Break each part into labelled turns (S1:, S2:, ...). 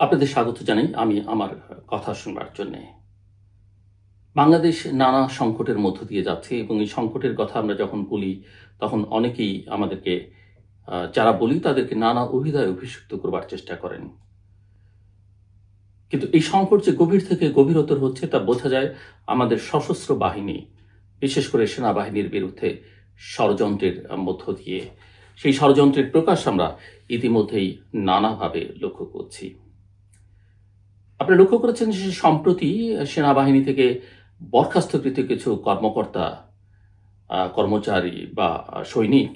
S1: আপনাদের স্বাগত জানাই আমি আমার কথা শুনবার জন্য। বাংলাদেশ নানা সংকটের মধ্য দিয়ে যাচ্ছে এবং এই সংকটের কথা আমরা যখন বলি তখন অনেকেই আমাদেরকে যারা বলি তাদেরকে নানা অভিধায় অভিষিক্ত করবার চেষ্টা করেন। কিন্তু এই সংকট যে গভীর থেকে গভীরতর হচ্ছে তা বোঝা যায় আমাদের সশস্ত্র বাহিনী, বিশেষ করে সেনাবাহিনীর বিরুদ্ধে ষড়যন্ত্রের মধ্য দিয়ে। সেই ষড়যন্ত্রের প্রকাশ আমরা ইতিমধ্যেই নানাভাবে লক্ষ্য করছি। আপনি লক্ষ্য করেছেন যে সম্প্রতি সেনাবাহিনী থেকে বরখাস্তকৃত কিছু কর্মকর্তা, কর্মচারী বা সৈনিক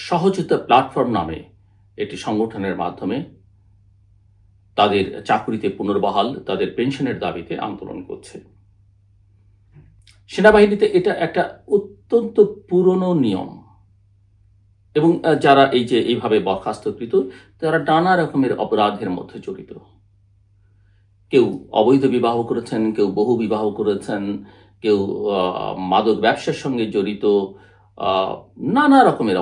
S1: সহযোগিতা প্ল্যাটফর্ম নামে একটি সংগঠনের মাধ্যমে তাদের চাকরিতে পুনর্বহাল, তাদের পেনশনের দাবিতে আন্দোলন করছে। সেনাবাহিনীতে এটা একটা অত্যন্ত পুরনো নিয়ম এবং যারা এইভাবে বরখাস্তকৃত তারা নানা রকমের অপরাধের মধ্যে জড়িত। কেউ অবৈধ বিবাহ করেছেন, কেউ বহু বিবাহ করেছেন, কেউ মাদক ব্যবসার সঙ্গে জড়িত, নানা রকমের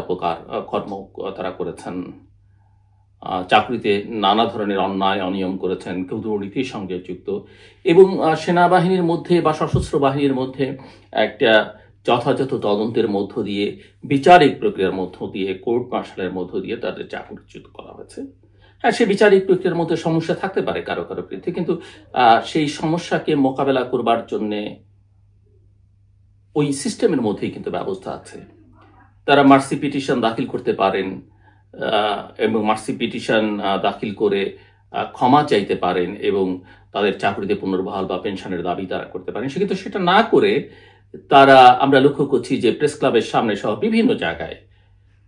S1: কর্ম তারা করেছেন। চাকরিতে নানা ধরনের অন্যায় অনিয়ম করেছেন, কেউ দুর্নীতির সঙ্গে যুক্ত। এবং সেনাবাহিনীর মধ্যে বা সশস্ত্র বাহিনীর মধ্যে একটা যথাযথ তদন্তের মধ্য দিয়ে, বিচারিক প্রক্রিয়ার মধ্য দিয়ে, কোর্ট মার্শালের মধ্য দিয়ে তাদের চাকরিচ্যুত করা হয়েছে। হ্যাঁ, সে বিচারিক প্রক্রিয়ার মধ্যে সমস্যা থাকতে পারে কারো কারো বিরুদ্ধে, কিন্তু সেই সমস্যাকে মোকাবেলা করবার জন্যে ওই সিস্টেমের মধ্যেই কিন্তু ব্যবস্থা আছে। তারা মার্সি পিটিশন দাখিল করতে পারেন এবং মার্সি পিটিশন দাখিল করে ক্ষমা চাইতে পারেন এবং তাদের চাকরিতে পুনর্বহাল বা পেনশনের দাবি তারা করতে পারেন। কিন্তু সেটা না করে তারা, আমরা লক্ষ্য করছি যে প্রেস ক্লাবের সামনে সহ বিভিন্ন জায়গায়,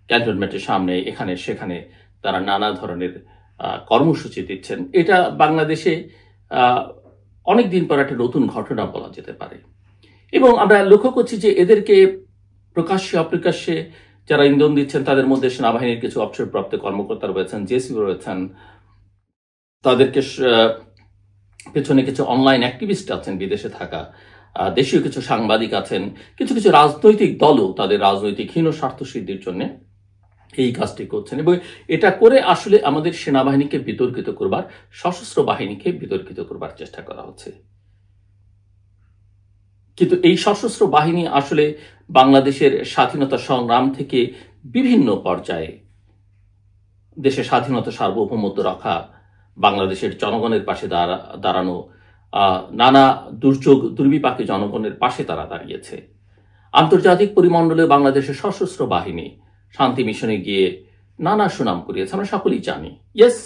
S1: ক্যান্টনমেন্টের সামনে, এখানে সেখানে তারা নানা ধরনের কর্মসূচি দিচ্ছেন। এটা বাংলাদেশে অনেকদিন পর একটা নতুন ঘটনা বলা যেতে পারে। এবং আমরা লক্ষ্য করছি যে এদেরকে প্রকাশ্যে অপ্রকাশ্যে যারা ইন্ধন দিচ্ছেন তাদের মধ্যে সেনাবাহিনীর কিছু অবসরপ্রাপ্ত কর্মকর্তা রয়েছেন, জেসি রয়েছেন, তাদেরকে পেছনে কিছু অনলাইন অ্যাক্টিভিস্ট আছেন, বিদেশে থাকা দেশীয় কিছু সাংবাদিক আছেন, কিছু কিছু রাজনৈতিক দলও তাদের রাজনৈতিক হীন স্বার্থ সিদ্ধির জন্য এই কাজটি করছেন। এবং এটা করে আসলে আমাদের সেনাবাহিনীকে বিতর্কিত করবার, সশস্ত্র বাহিনীকে বিতর্কিত করবার চেষ্টা করা হচ্ছে। কিন্তু এই সশস্ত্র বাহিনী আসলে বাংলাদেশের স্বাধীনতা সংগ্রাম থেকে বিভিন্ন পর্যায়ে দেশের স্বাধীনতা সার্বভৌমত্ব রক্ষা, বাংলাদেশের জনগণের পাশে দাঁড়ানো, নানা দুর্যোগ দুর্বিপাকে জনগণের পাশে তারা দাঁড়িয়েছে। আন্তর্জাতিক পরিমণ্ডলে বাংলাদেশের সশস্ত্র বাহিনী শান্তি মিশনে গিয়ে নানা সুনাম করিয়েছে, আমরা সকলেই জানি। ইয়েস,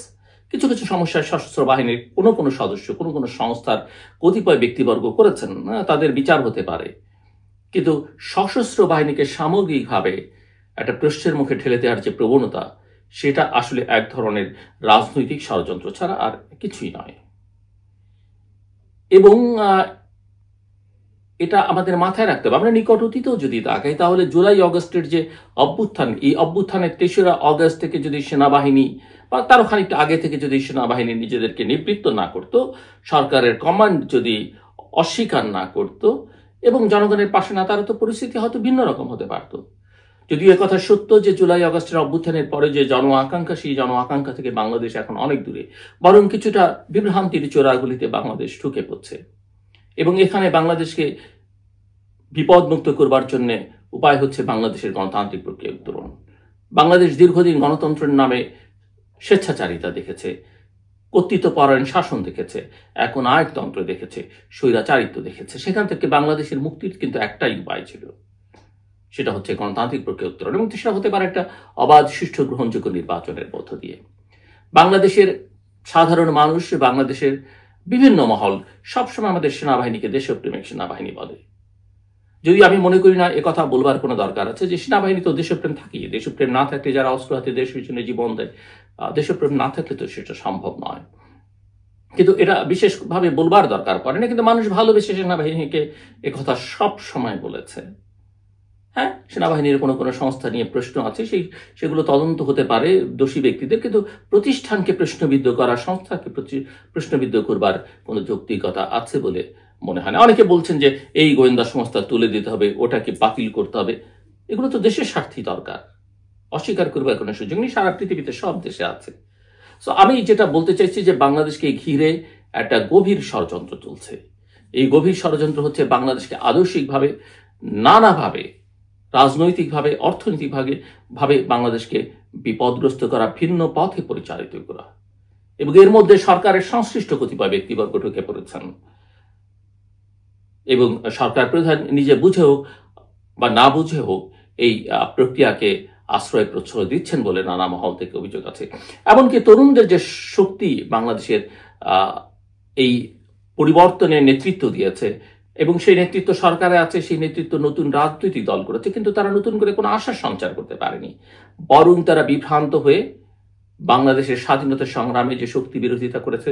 S1: কিছু কিছু সমস্যায় সশস্ত্র বাহিনীর কোনো সদস্য, কোনো সংস্থার কতিপয় ব্যক্তিবর্গ করেছেন, তাদের বিচার হতে পারে। কিন্তু সশস্ত্র বাহিনীকে সামগ্রিকভাবে একটা প্রশ্নের মুখে ঠেলে দেওয়ার যে প্রবণতা, সেটা আসলে এক ধরনের রাজনৈতিক ষড়যন্ত্র ছাড়া আর কিছুই নয়। এবং এটা আমাদের মাথায় রাখতে হবে। আমরা নিকট অতীতেও যদি তাকাই তাহলে জুলাই অগস্টের যে অভ্যুত্থান, এই অভ্যুত্থানের ৩রা অগস্ট থেকে যদি সেনাবাহিনী বা তারও খানিকটা আগে থেকে যদি সেনাবাহিনী নিজেদেরকে নিবৃত্ত না করত, সরকারের কমান্ড যদি অস্বীকার না করত এবং জনগণের পাশে না দাঁড়াতো, পরিস্থিতি হয়তো ভিন্ন রকম হতে পারত। যদিও একথা সত্য যে জুলাই অগস্টের অভ্যুত্থানের পরে যে জন আকাঙ্ক্ষা, সেই জন আকাঙ্ক্ষা থেকে বাংলাদেশ এখন অনেক দূরে, বরং কিছুটা বিভ্রান্তির চোরাগুলিতে বাংলাদেশ ঢুকে পড়ছে। এবং এখানে বাংলাদেশকে বিপদমুক্ত করবার জন্য উপায় হচ্ছে বাংলাদেশের গণতান্ত্রিক প্রক্রিয়া উত্তরণ। বাংলাদেশ দীর্ঘদিন গণতন্ত্রের নামে স্বেচ্ছাচারিতা দেখেছে, কর্তৃত্বপরায়ণ শাসন দেখেছে, এখন আয়কতন্ত্র দেখেছে, স্বৈরাচারিত্ব দেখেছে। সেখান থেকে বাংলাদেশের মুক্তির কিন্তু একটাই উপায় ছিল, সেটা হচ্ছে গণতান্ত্রিক প্রক্রিয়া উত্তরণ। এবং সেটা হতে পারে একটা অবাধ, সুষ্ঠু, গ্রহণযোগ্য নির্বাচনের মধ্য দিয়ে। বাংলাদেশের সাধারণ মানুষ, বাংলাদেশের বিভিন্ন মহল সবসময় আমাদের সেনাবাহিনীকে দেশপ্রেমিক সেনাবাহিনী বলে। যদি আমি মনে করি না একথা বলবার কোনো দরকার আছে, যে সেনাবাহিনী তো দেশপ্রেম থাকেই। দেশপ্রেম না থাকলে যারা অস্ত্র হাতে দেশের জন্য জীবন দেয়, দেশপ্রেম না থাকলে তো সেটা সম্ভব নয়। কিন্তু এটা বিশেষভাবে বলবার দরকার পড়ে না। কিন্তু মানুষ ভালোবেসে সেনাবাহিনীকে একথা সব সময় বলেছে। হ্যাঁ, সেনাবাহিনীর কোনো সংস্থা নিয়ে প্রশ্ন আছে, সেগুলো তদন্ত হতে পারে দোষী ব্যক্তিদের, কিন্তু প্রতিষ্ঠানকে প্রশ্নবিদ্ধ করা, সংস্থাকে প্রশ্নবিদ্ধ করবার কোনো যৌক্তিকতা আছে বলে মনে হয় না। অনেকে বলছেন যে এই গোয়েন্দা সংস্থা তুলে দিতে হবে, ওটাকে বাতিল করতে হবে। এগুলো তো দেশের স্বার্থেই দরকার, অস্বীকার করবার কোনো সুযোগ নেই, সারা পৃথিবীতে সব দেশে আছে। সো আমি যেটা বলতে চাইছি যে বাংলাদেশকে ঘিরে একটা গভীর ষড়যন্ত্র চলছে। এই গভীর ষড়যন্ত্র হচ্ছে বাংলাদেশকে আদর্শিকভাবে, নানাভাবে, রাজনৈতিকভাবে, অর্থনৈতিকভাবে বাংলাদেশকে বিপদগ্রস্ত করা, ভিন্ন পথে পরিচালিত করা। এবং এর মধ্যে সরকারের সংশ্লিষ্ট কতিপয় ব্যক্তিবর্গ ঢুকে পড়েছেন এবং সরকার প্রধান নিজে বুঝে হোক বা না বুঝে হোক এই প্রক্রিয়াকে আশ্রয় প্রশ্রয় দিচ্ছেন বলে নানা মহল থেকে অভিযোগ আছে। এমনকি তরুণদের যে শক্তি বাংলাদেশের এই পরিবর্তনের নেতৃত্ব দিয়েছে এবং সেই নেতৃত্ব সরকারে আছে, সেই নেতৃত্ব নতুন রাজনৈতিক দল করেছে, কিন্তু তারা নতুন করে কোনো আশা সঞ্চার করতে পারেনি। বরং তারা বিভ্রান্ত হয়ে বাংলাদেশের স্বাধীনতা সংগ্রামে যে শক্তি বিরোধিতা করেছে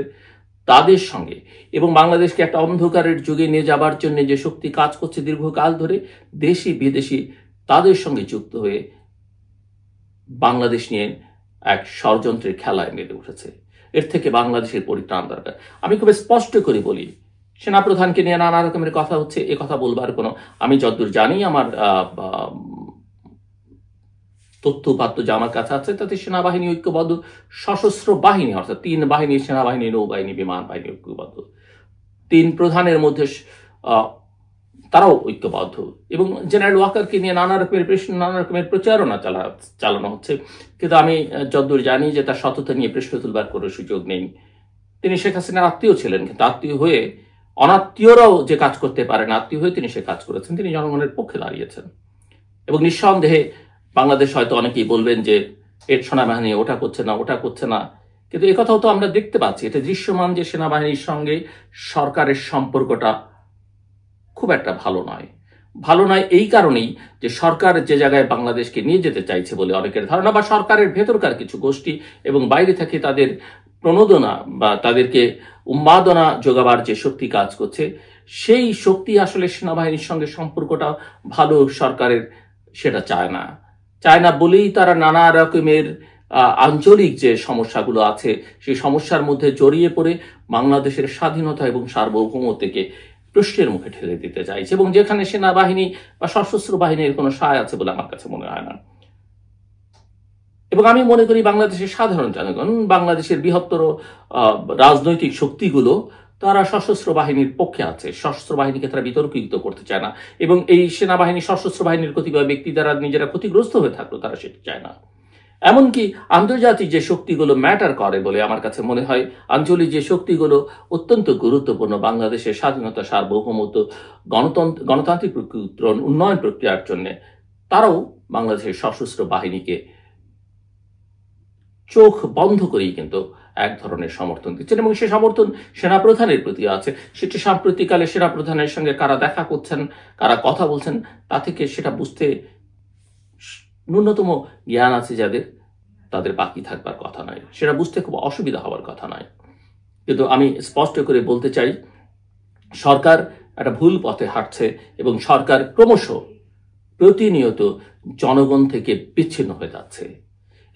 S1: তাদের সঙ্গে এবং বাংলাদেশকে একটা অন্ধকারের যুগে নিয়ে যাবার জন্য যে শক্তি কাজ করছে দীর্ঘকাল ধরে দেশি বিদেশি, তাদের সঙ্গে যুক্ত হয়ে বাংলাদেশ নিয়ে এক ষড়যন্ত্রের খেলায় মেতে উঠেছে। এর থেকে বাংলাদেশের পরিত্রাণ দরকার। আমি খুব স্পষ্ট করে বলি, সেনাপ্রধানকে নিয়ে নানা রকমের কথা হচ্ছে, এ কথা বলবার কোনো, আমি যতদূর জানি আমার তথ্য উপাত্ত যে আমার কাছে আছে তাতে সেনাবাহিনী ঐক্যবদ্ধ, সশস্ত্র বাহিনী অর্থাৎ 3 বাহিনী, সেনাবাহিনী, নৌবাহিনী, বিমান বাহিনী ঐক্যবদ্ধ। 3 প্রধানের মধ্যে তারাও ঐক্যবদ্ধ এবং জেনারেল ওয়াকারকে নিয়ে নানা রকমের প্রচারণা চালানো হচ্ছে। কিন্তু আমি যতদূর জানি যে তার সততা নিয়ে প্রশ্ন তুলবার কোনো সুযোগ নেই। তিনি শেখ হাসিনার আত্মীয় ছিলেন, কিন্তু আত্মীয় হয়ে অনাত্মীয়রাও যে কাজ করতে পারেন, আত্মীয় হয়ে তিনি সে কাজ করেছেন। তিনি জনগণের পক্ষে দাঁড়িয়েছেন এবং নিঃসন্দেহে বাংলাদেশ হয়তো অনেকেই বলবেন যে এর সেনাবাহিনী ওটা করছে না, কিন্তু একথাও তো আমরা দেখতে পাচ্ছি, এটা দৃশ্যমান যে সেনাবাহিনীর সঙ্গে সরকারের সম্পর্কটা খুব একটা ভালো নয় এই কারণেই যে সরকার যে জায়গায় বাংলাদেশকে নিয়ে যেতে চাইছে বলে অনেকের ধারণা, বা সরকারের ভেতরকার কিছু গোষ্ঠী এবং বাইরে থেকে তাদের প্রণোদনা বা তাদেরকে উন্মাদনা যোগাবার যে শক্তি কাজ করছে, সেই শক্তি আসলে সেনাবাহিনীর সঙ্গে সম্পর্কটা ভালো সরকারের সেটা চায় না বলেই তারা নানা রকমের আঞ্চলিক যে সমস্যাগুলো আছে সেই সমস্যার মধ্যে জড়িয়ে পড়ে বাংলাদেশের স্বাধীনতা এবং সার্বভৌমত্বকে প্রশ্নের মুখে ঠেলে দিতে চাইছে, এবং যেখানে সেনাবাহিনী বা সশস্ত্র বাহিনীর কোনো সায় আছে বলে আমার কাছে মনে হয় না। এবং আমি মনে করি বাংলাদেশের সাধারণ জনগণ, বাংলাদেশের বৃহত্তর রাজনৈতিক শক্তিগুলো তারা সশস্ত্র বাহিনীর পক্ষে আছে। সশস্ত্র বাহিনীকে তারা বিতর্কিত করতে চায় না এবং এই সেনাবাহিনী সশস্ত্র বাহিনীর কতিপয় ব্যক্তি দ্বারা নিজেরা ক্ষতিগ্রস্ত হয়ে থাকলো তারা সেটা চায় না। এমনকি আন্তর্জাতিক যে শক্তিগুলো ম্যাটার করে বলে আমার কাছে মনে হয়, আঞ্চলিক যে শক্তিগুলো অত্যন্ত গুরুত্বপূর্ণ বাংলাদেশের স্বাধীনতা, সার্বভৌমত্ব, গণতান্ত্রিক উন্নয়ন প্রক্রিয়ার জন্য, তারাও বাংলাদেশের সশস্ত্র বাহিনীকে চোখ বন্ধ করেই কিন্তু এক ধরনের সমর্থন দিচ্ছেন এবং সে সমর্থন সেনাপ্রধানের প্রতি আছে। সেটি সাম্প্রতিককালে সেনাপ্রধানের সঙ্গে কারা দেখা করছেন, কারা কথা বলছেন, তা থেকে সেটা বুঝতে ন্যূনতম জ্ঞান আছে যাদের, তাদের বাকি থাকবার কথা নয়, সেটা বুঝতে খুব অসুবিধা হওয়ার কথা নয়। কিন্তু আমি স্পষ্ট করে বলতে চাই, সরকার একটা ভুল পথে হাঁটছে এবং সরকার ক্রমশ প্রতিনিয়ত জনগণ থেকে বিচ্ছিন্ন হয়ে যাচ্ছে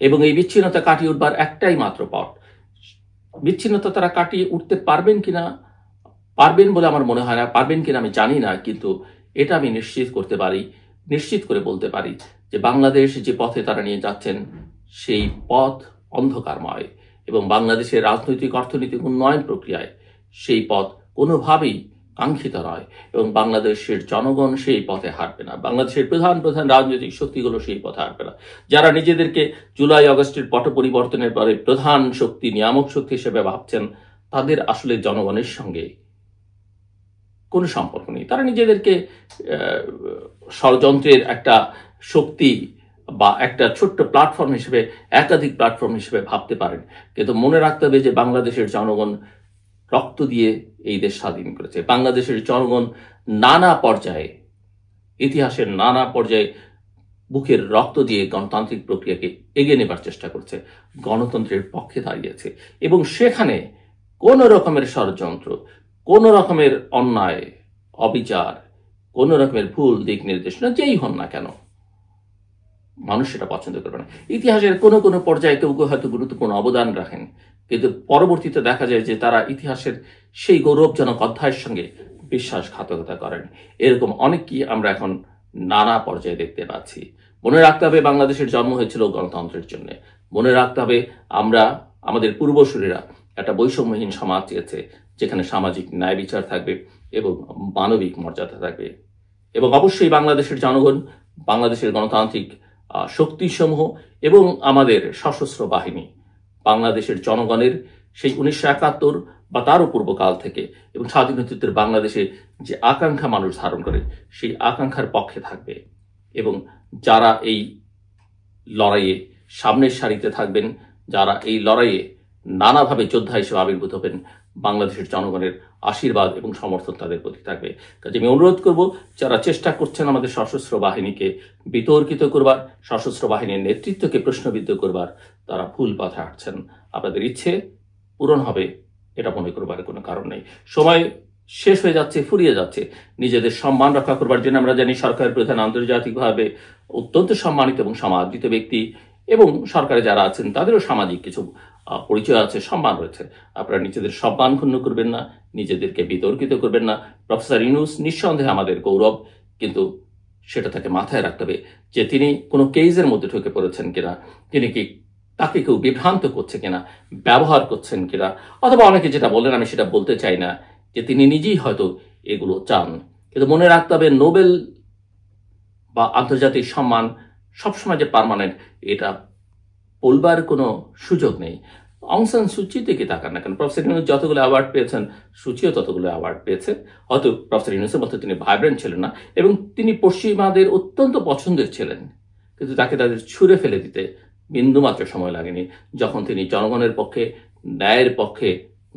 S1: এবং এই বিচ্ছিন্নতা কাটিয়ে উঠবার একটাই মাত্র পথ। বিচ্ছিন্নতা তারা কাটিয়ে উঠতে পারবেন বলে আমার মনে হয় না, পারবেন কিনা আমি জানি না, কিন্তু এটা আমি নিশ্চিত করে বলতে পারি যে বাংলাদেশ যে পথে তারা নিয়ে যাচ্ছেন সেই পথ অন্ধকারময় এবং বাংলাদেশের রাজনৈতিক অর্থনৈতিক উন্নয়ন প্রক্রিয়ায় সেই পথ কোনোভাবেই কাঙ্ক্ষিত নয় এবং বাংলাদেশের জনগণ সেই পথে হাঁটবে না। বাংলাদেশের প্রধান রাজনৈতিক শক্তিগুলো সেই পথে হাঁটবে না। যারা নিজেদেরকে জুলাই আগস্টের পট পরিবর্তনের পরে প্রধান শক্তি, নিয়ামক শক্তি হিসেবে ভাবছেন, তাদের আসলে জনগণের সঙ্গে কোনো সম্পর্ক নেই। তারা নিজেদেরকে ষড়যন্ত্রের একটা শক্তি বা একটা ছোট্ট প্ল্যাটফর্ম হিসেবে, একাধিক প্ল্যাটফর্ম হিসেবে ভাবতে পারেন, কিন্তু মনে রাখতে হবে যে বাংলাদেশের জনগণ রক্ত দিয়ে এই দেশ স্বাধীন করেছে। বাংলাদেশের জনগণ নানা পর্যায়ে, ইতিহাসের নানা পর্যায়ে বুকের রক্ত দিয়ে গণতান্ত্রিক প্রক্রিয়াকে এগিয়ে নেবার চেষ্টা করছে, গণতন্ত্রের পক্ষে দাঁড়িয়েছে এবং সেখানে কোন রকমের ষড়যন্ত্র, কোন রকমের অন্যায়, অবিচার, কোন রকমের ভুল দিক নির্দেশনা যেই হন না কেন, মানুষ সেটা পছন্দ করবে না। ইতিহাসের কোনো পর্যায়ে কেউ হয়তো গুরুত্বপূর্ণ অবদান রাখেন, কিন্তু পরবর্তীতে দেখা যায় যে তারা ইতিহাসের সেই গৌরবজনক অধ্যায়ের সঙ্গে বিশ্বাসঘাতকতা করেন। এরকম অনেকই আমরা এখন নানা পর্যায়ে দেখতে পাচ্ছি। মনে রাখতে হবে বাংলাদেশের জন্ম হয়েছিল গণতন্ত্রের জন্য। মনে রাখতে হবে আমরা আমাদের পূর্বসূরীরা একটা বৈষম্যহীন সমাজ চেয়েছে, যেখানে সামাজিক ন্যায় বিচার থাকবে এবং মানবিক মর্যাদা থাকবে। এবং অবশ্যই বাংলাদেশের জনগণ, বাংলাদেশের গণতান্ত্রিক শক্তিসমূহ এবং আমাদের সশস্ত্র বাহিনী বাংলাদেশের জনগণের সেই 1971 বা তারও পূর্বকাল থেকে এবং স্বাধীনোত্তর বাংলাদেশে যে আকাঙ্ক্ষা মানুষ ধারণ করে, সেই আকাঙ্ক্ষার পক্ষে থাকবে। এবং যারা এই লড়াইয়ে সামনের সারিতে থাকবেন, যারা এই লড়াইয়ে নানাভাবে যোদ্ধা হিসেবে আবির্ভূত হবেন, বাংলাদেশের জনগণের আশীর্বাদ এবং সমর্থন তাদের প্রতি থাকবে। কাজে আমি অনুরোধ করব, যারা চেষ্টা করছেন আমাদের সশস্ত্র বাহিনীকে বিতর্কিত করবার, সশস্ত্র বাহিনীর নেতৃত্বকে প্রশ্নবিদ্ধ করবার, তারা ভুল পথে হাঁটছেন। আপনাদের ইচ্ছে পূরণ হবে এটা মনে করবার কোনো কারণ নেই। সময় শেষ হয়ে যাচ্ছে, ফুরিয়ে যাচ্ছে। নিজেদের সম্মান রক্ষা করবার জন্য আমরা জানি সরকারের প্রধান আন্তর্জাতিকভাবে অত্যন্ত সম্মানিত এবং সমাদৃত ব্যক্তি, এবং সরকারে যারা আছেন তাদেরও সামাজিক কিছু পরিচয় আছে, সম্মান রয়েছে। আপনারা নিজেদের সম্মান ক্ষুণ্ণ করবেন না, নিজেদেরকে বিতর্কিত করবেন না। প্রফেসর ইউনূস নিঃসন্দেহে আমাদের গৌরব, কিন্তু সেটা তাকে মাথায় রাখতে হবে যে তিনি কোনো কেজের মধ্যে ঢুকে পড়েছেন কিনা, তিনি কি তাকে কেউ বিভ্রান্ত করছে কিনা, ব্যবহার করছেন কিনা, অথবা অনেকে যেটা বলেন, আমি সেটা বলতে চাই না, যে তিনি নিজেই হয়তো এগুলো চান। কিন্তু মনে রাখতে হবে, নোবেল বা আন্তর্জাতিক সম্মান সবসময় যে পার্মানেন্ট এটা বলবার কোনো সুযোগ নেই। অং সান সুচির দিকে তাকান না কেন, প্রফেসর ইউনূস যতগুলো অ্যাওয়ার্ড পেয়েছেন, সুচিও ততগুলো অ্যাওয়ার্ড পেয়েছে। হয়তো প্রফেসর ইউনূসের মতো তিনি ভাইব্রেন্ট ছিলেন না, এবং তিনি পশ্চিমাদের অত্যন্ত পছন্দের ছিলেন, কিন্তু তাকে তাদের ছুঁড়ে ফেলে দিতে বিন্দুমাত্র সময় লাগেনি, যখন তিনি জনগণের পক্ষে, ন্যায়ের পক্ষে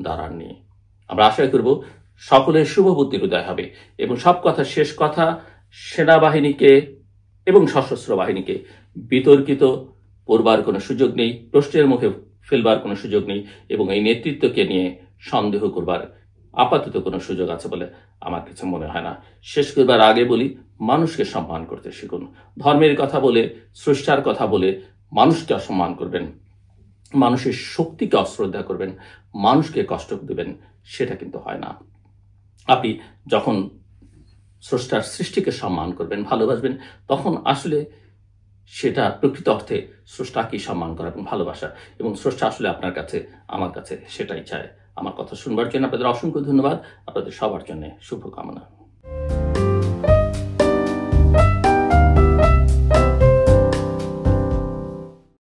S1: দাঁড়াননি। আমরা আশা করব সকলের শুভবুদ্ধির উদয় হবে, এবং সব কথা শেষ কথা, সেনাবাহিনীকে এবং সশস্ত্র বাহিনীকে বিতর্কিত করবার কোনো সুযোগ নেই, প্রশ্নের মুখে ফেলবার কোনো সুযোগ নেই, এবং এই নেতৃত্বকে নিয়ে সন্দেহ করবার আপাতত কোনো সুযোগ আছে বলে আমার কিছু মনে হয় না। শেষ করবার আগে বলি, মানুষকে সম্মান করতে শিখুন। ধর্মের কথা বলে, স্রষ্টার কথা বলে মানুষকে অসম্মান করবেন, মানুষের শক্তিকে অশ্রদ্ধা করবেন, মানুষকে কষ্ট দেবেন, সেটা কিন্তু হয় না। আপনি যখন স্রষ্টার সৃষ্টিকে সম্মান করবেন, ভালোবাসবেন, তখন আসলে সেটা প্রকৃত অর্থে স্রষ্টাকেই সম্মান করা এবং ভালোবাসা, এবং স্রষ্টা আসলে আপনার কাছে, আমার কাছে সেটাই চায়। আমার কথা শুনবার জন্য আপনাদের অসংখ্য ধন্যবাদ। আপনাদের সবার জন্য শুভকামনা।